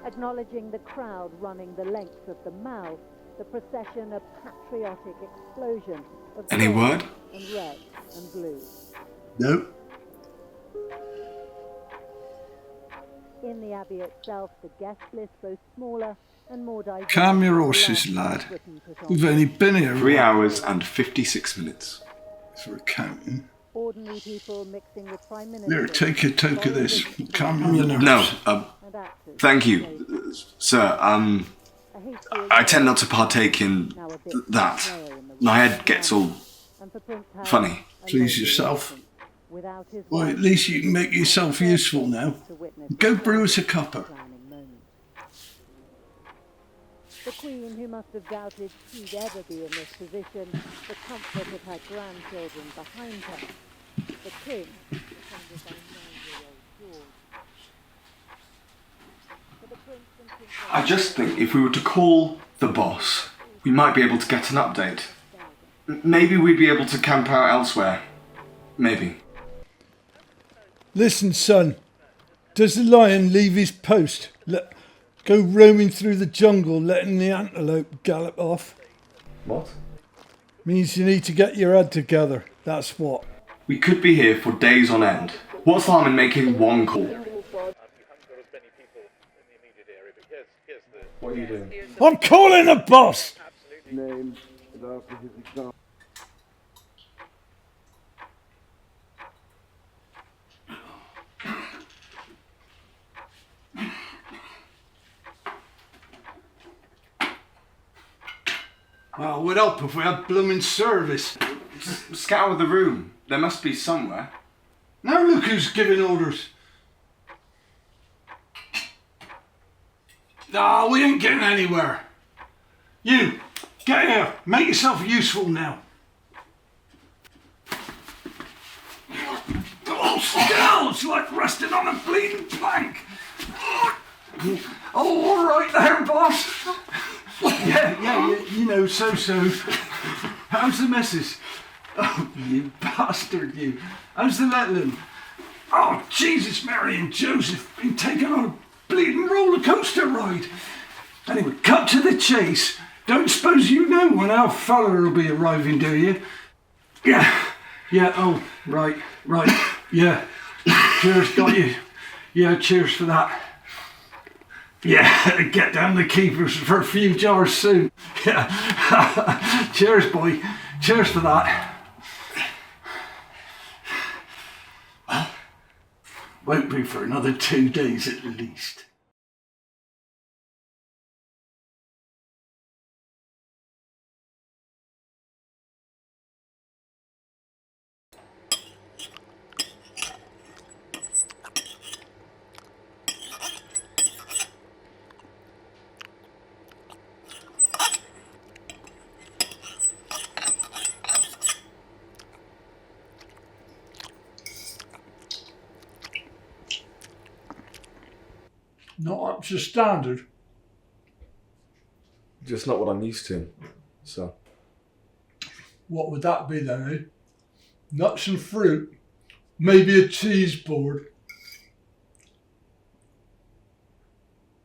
Acknowledging the crowd running the length of the Mall, the procession a patriotic explosion of Any word? and red and blue. No. In the Abbey itself, the guest list grows smaller and more diverse. Calm your horses, lad. We've only been here 3 hours and 56 minutes. for accounting. Ordinary people mixing with prime Here, ministers. take a toke of this. Calm your nerves. No, thank you, sir. I tend not to partake in that. My head gets all funny. Please yourself. Well, at least you can make yourself useful now. Go brew us a cuppa. The Queen, who must have doubted she'd ever be in this position, the comfort of her grandchildren behind her. The King, defended by 9-year-old George. For the Prince and Princess... I just think if we were to call the boss, we might be able to get an update. Maybe we'd be able to camp out elsewhere. Maybe. Listen, son. Does the lion leave his post? Go roaming through the jungle, letting the antelope gallop off? What? Means you need to get your head together. That's what. We could be here for days on end. What's the harm in making one call? What are you doing? I'm calling the boss! Name and after his example. Well, would help if we had blooming service. Scour the room. There must be somewhere. Now look who's giving orders. Ah, we ain't getting anywhere. You, get here. Make yourself useful now. Oh, still, it's like resting on a bleeding plank. Oh, all right there, boss. Yeah, you know, so. How's the missus? Oh, you bastard, you. How's the Letland? Oh, Jesus, Mary and Joseph been taken on a bleeding roller coaster ride. Anyway, cut to the chase. Don't suppose you know when our fella will be arriving, do you? Yeah, oh, right, yeah. Cheers, got you. Yeah, cheers for that. Yeah, get down the keepers for a few jars soon. Yeah. Cheers, boy. Cheers for that. Well, won't be for another 2 days at least. Not up to standard. Just not what I'm used to, so. What would that be then, eh? Nuts and fruit, maybe a cheese board.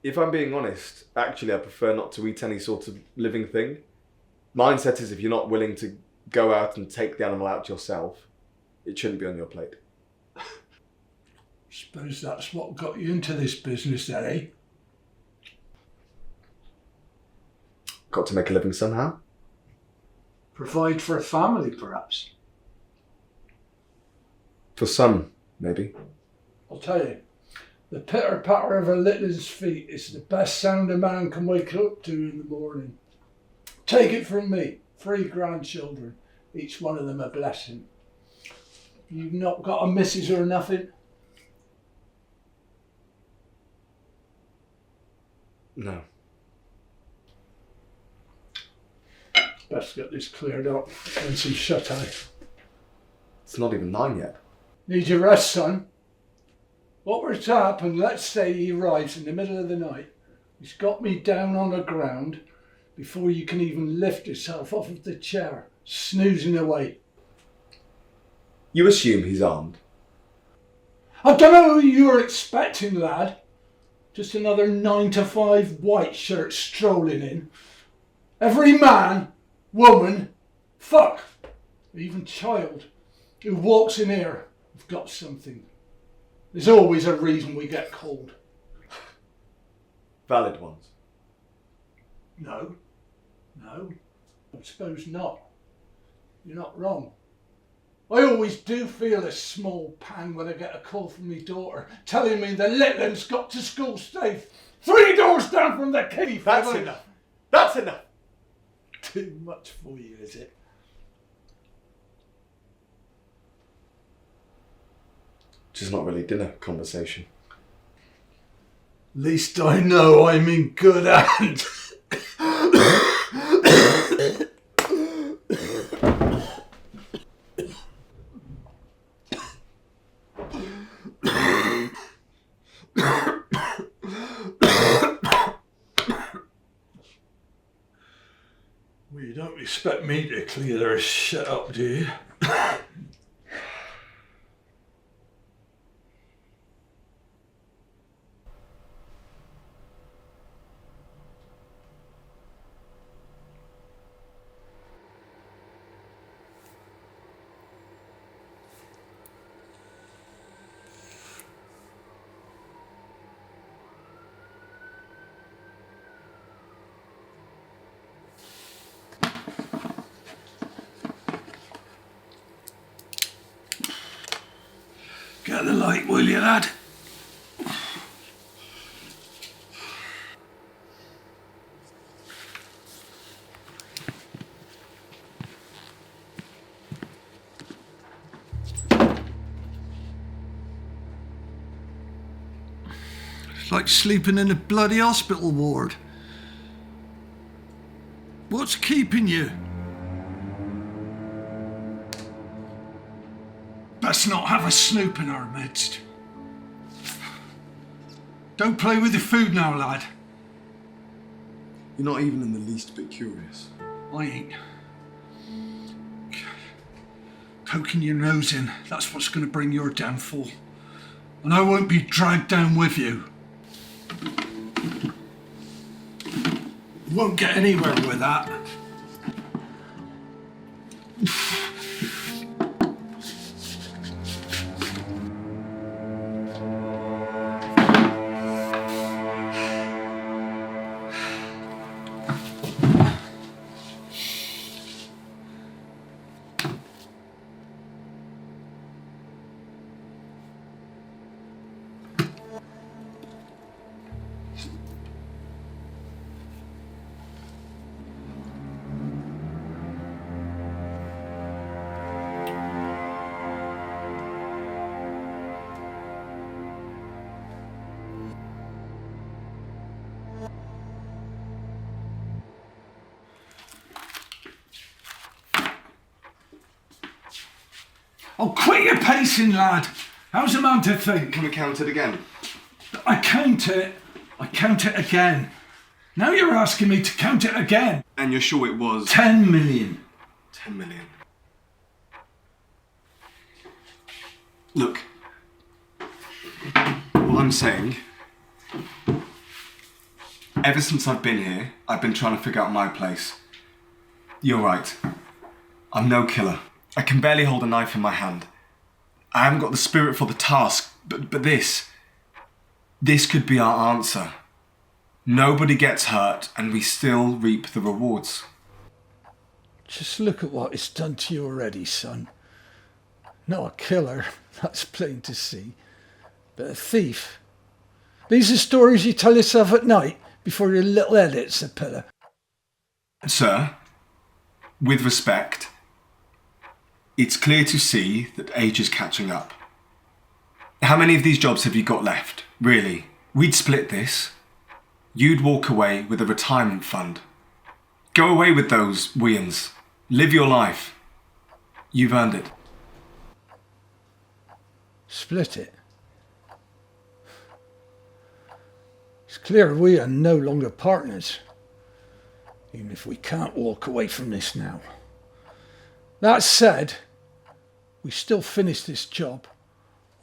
If I'm being honest, actually I prefer not to eat any sort of living thing. Mindset is if you're not willing to go out and take the animal out yourself, it shouldn't be on your plate. Suppose that's what got you into this business then, eh? Got to make a living somehow. Provide for a family, perhaps. For some, maybe. I'll tell you, the pitter-patter of a littler's feet is the best sound a man can wake up to in the morning. Take it from me, 3 grandchildren, each one of them a blessing. You've not got a missus or nothing? No. Best get this cleared up and some shut-eye. It's not even 9 yet. Need your rest, son. What were to happen, let's say he arrives in the middle of the night. He's got me down on the ground before you can even lift yourself off of the chair, snoozing away. You assume he's armed? I don't know who you were expecting, lad. Just another 9 to 5 white shirt strolling in. Every man, woman, fuck, even child who walks in here have got something. There's always a reason we get cold. Valid ones. No, I suppose not. You're not wrong. I always do feel a small pang when I get a call from my daughter telling me the little one's got to school safe. 3 doors down from the kiddie. That's enough. That's enough. Too much for you, is it? Just not really dinner conversation. Least I know I'm in good hands. Well, you don't expect me to clear their shit up, do you? Get the light, will you, lad? It's like sleeping in a bloody hospital ward. What's keeping you? Let's not have a snoop in our midst. Don't play with your food now, lad. You're not even in the least bit curious. I ain't. Poking your nose in, that's what's going to bring your downfall. And I won't be dragged down with you. You won't get anywhere with that. Oh, quit your pacing, lad. How's a man to think? Can we count it again? I count it again. Now you're asking me to count it again. And you're sure it was 10 million. 10 million? Look, all I'm saying, ever since I've been here, I've been trying to figure out my place. You're right. I'm no killer. I can barely hold a knife in my hand. I haven't got the spirit for the task, but this could be our answer. Nobody gets hurt and we still reap the rewards. Just look at what it's done to you already, son. Not a killer, that's plain to see, but a thief. These are stories you tell yourself at night before your little head hits the pillow. Sir, with respect, it's clear to see that age is catching up. How many of these jobs have you got left, really? We'd split this. You'd walk away with a retirement fund. Go away with those weans. Live your life. You've earned it. Split it? It's clear we are no longer partners, even if we can't walk away from this now. That said, we still finish this job,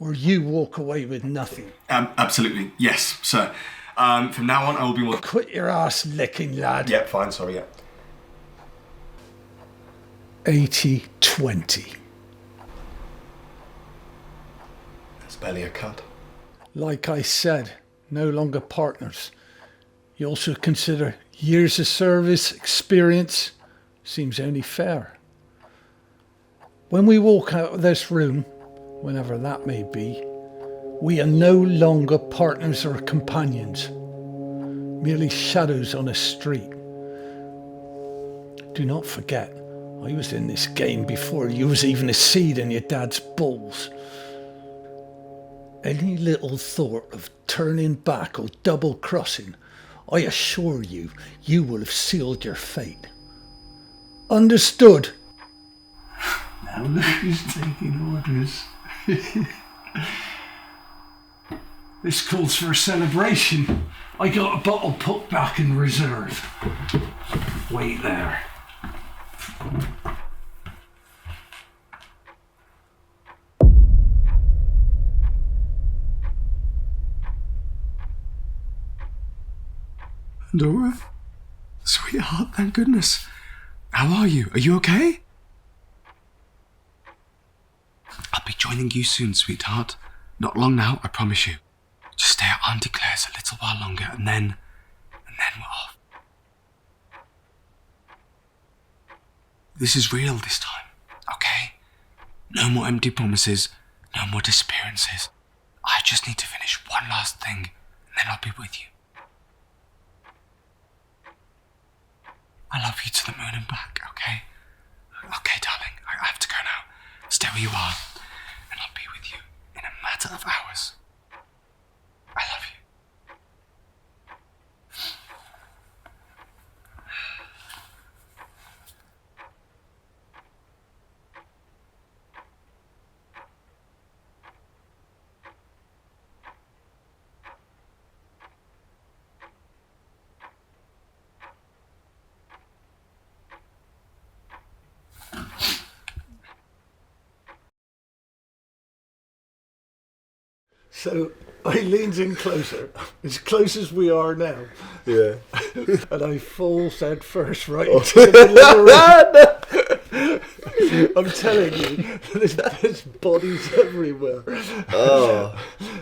or you walk away with nothing. Absolutely, yes, sir. From now on, I will be more... Quit your ass licking, lad. Yeah, fine, sorry, yeah. 80-20. That's barely a cut. Like I said, no longer partners. You also consider years of service, experience. Seems only fair. When we walk out of this room, whenever that may be, we are no longer partners or companions, merely shadows on a street. Do not forget, I was in this game before you was even a seed in your dad's balls. Any little thought of turning back or double-crossing, I assure you, you will have sealed your fate. Understood? Now look who's taking orders. This calls for a celebration. I got a bottle put back in reserve. Wait there. Dora? Sweetheart, thank goodness. How are you? Are you okay? I'll be joining you soon, sweetheart. Not long now, I promise you. Just stay at Auntie Claire's a little while longer and then we're off. This is real this time, okay? No more empty promises, no more disappearances. I just need to finish one last thing and then I'll be with you. I love you to the moon and back, okay? Okay, darling, I have to go now. Stay where you are, and I'll be with you in a matter of hours. I love you. So I leans in closer, as close as we are now, Yeah. and I falls head first right into the middle of the room. I'm telling you, there's bodies everywhere. Oh.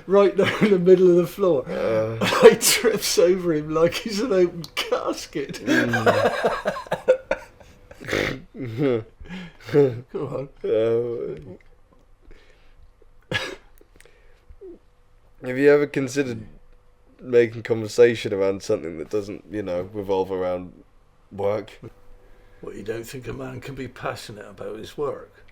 Right there in the middle of the floor. I trips over him like he's an open casket. Go on. Have you ever considered making conversation around something that doesn't, revolve around work? What, you don't think a man can be passionate about his work?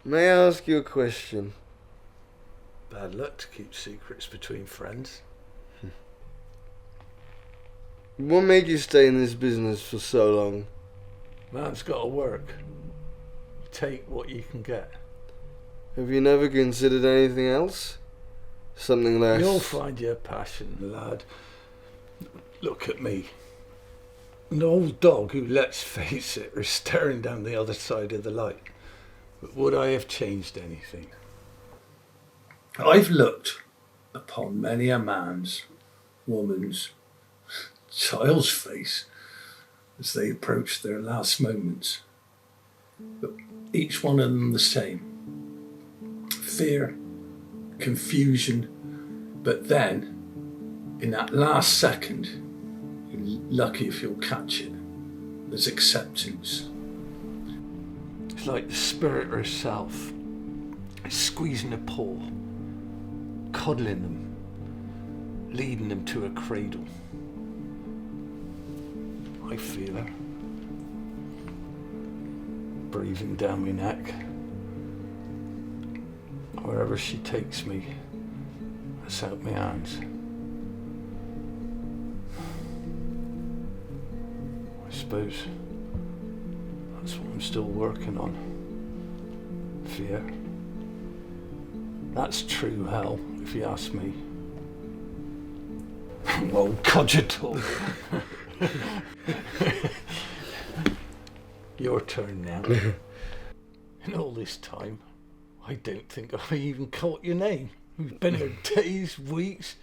May I ask you a question? Bad luck to keep secrets between friends. What made you stay in this business for so long? Man's got to work. Take what you can get. Have you never considered anything else? Something less... You'll find your passion, lad. Look at me. An old dog who, let's face it, is staring down the other side of the light. But would I have changed anything? I've looked upon many a man's, woman's, child's face as they approach their last moments. But each one of them the same. Fear, confusion, but then, in that last second, you're lucky if you'll catch it, there's acceptance. It's like the spirit herself is squeezing a paw, coddling them, leading them to a cradle. I feel her, breathing down my neck. Wherever she takes me, that's out my hands. I suppose that's what I'm still working on. Fear. That's true hell, if you ask me. Well, cogito. Your turn now. In all this time, I don't think I even caught your name. We've been here days, weeks.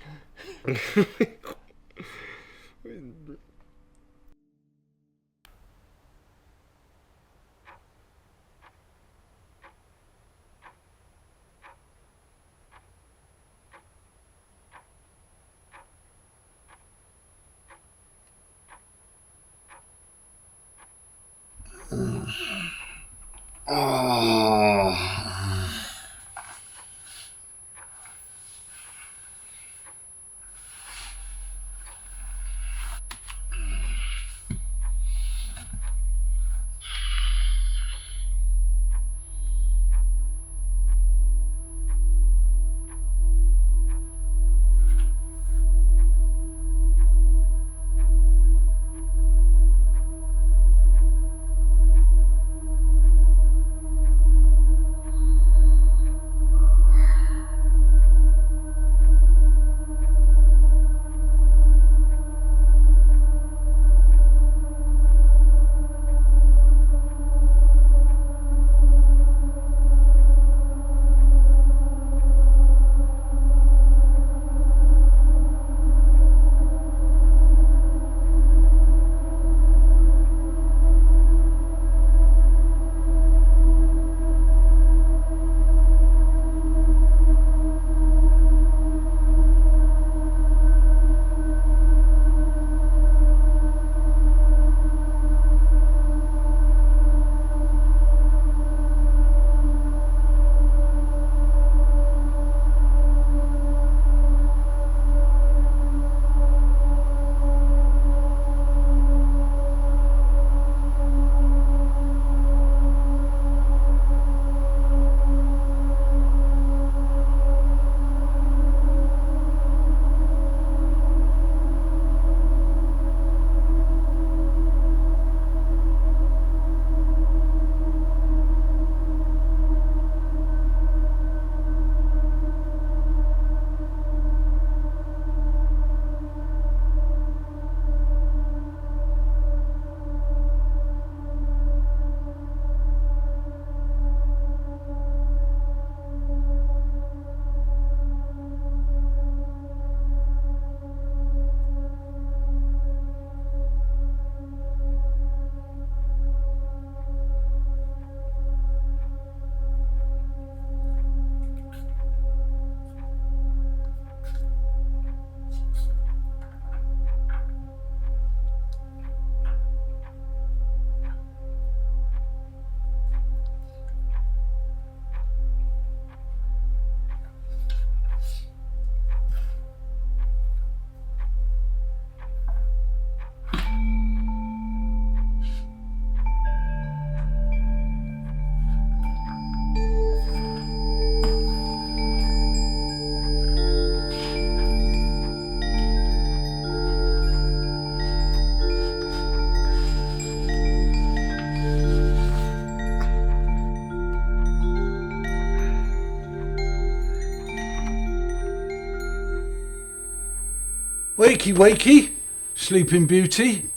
Wakey, wakey, Sleeping Beauty.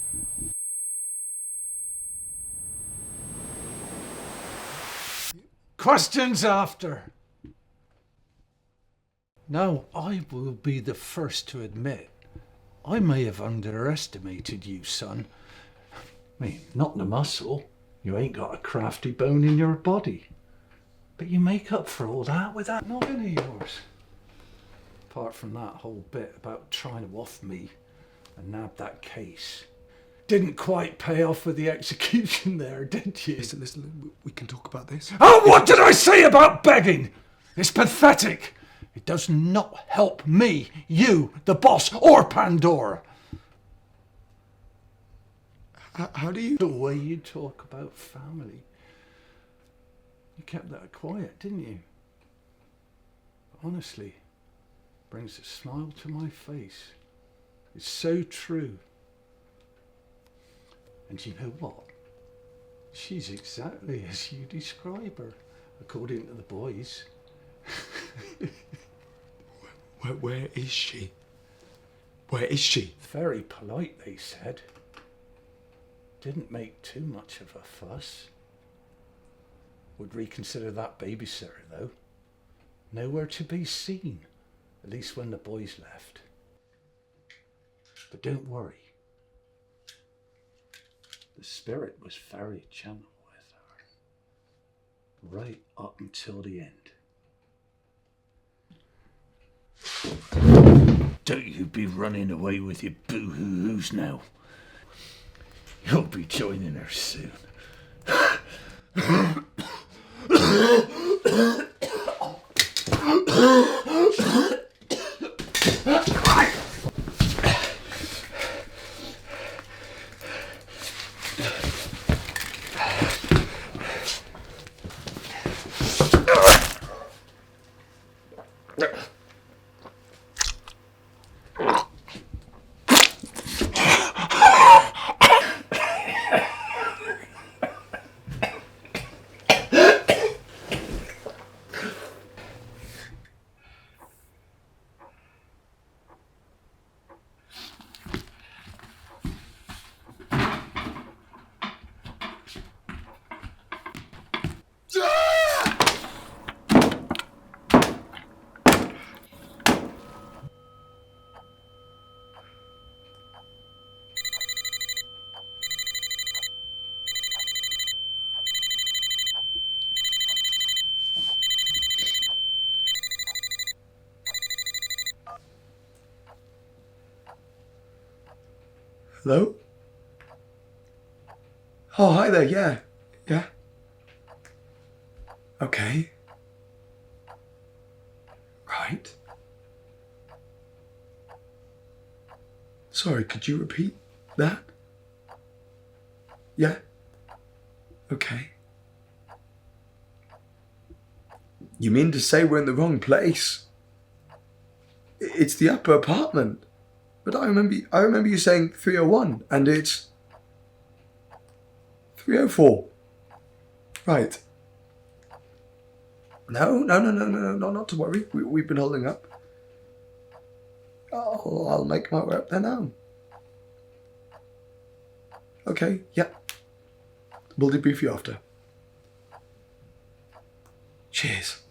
Questions after. Now, I will be the first to admit, I may have underestimated you, son. I mean, not the muscle. You ain't got a crafty bone in your body. But you make up for all that with that noggin of yours. Apart from that whole bit about trying to off me and nab that case. Didn't quite pay off with the execution there, did you? Listen, we can talk about this. Oh, what did I say about begging? It's pathetic. It does not help me, you, the boss, or Pandora. How do you... The way you talk about family. You kept that quiet, didn't you? Honestly, brings a smile to my face. It's so true. And you know what? She's exactly as you describe her, according to the boys. Where is she? Where is she? Very polite, they said. Didn't make too much of a fuss. Would reconsider that babysitter, though. Nowhere to be seen, at least when the boys left. But don't worry. The spirit was very gentle with her, right up until the end. Don't you be running away with your boo-hoo-hoos now. You'll be joining her soon. Hello? Oh, hi there, yeah. Yeah? Okay. Right. Sorry, could you repeat that? Yeah? Okay. You mean to say we're in the wrong place? It's the upper apartment. But I remember you saying 301, and it's 304. Right. No, not to worry. We've been holding up. Oh, I'll make my way up there now. Okay, yeah. We'll debrief you after. Cheers.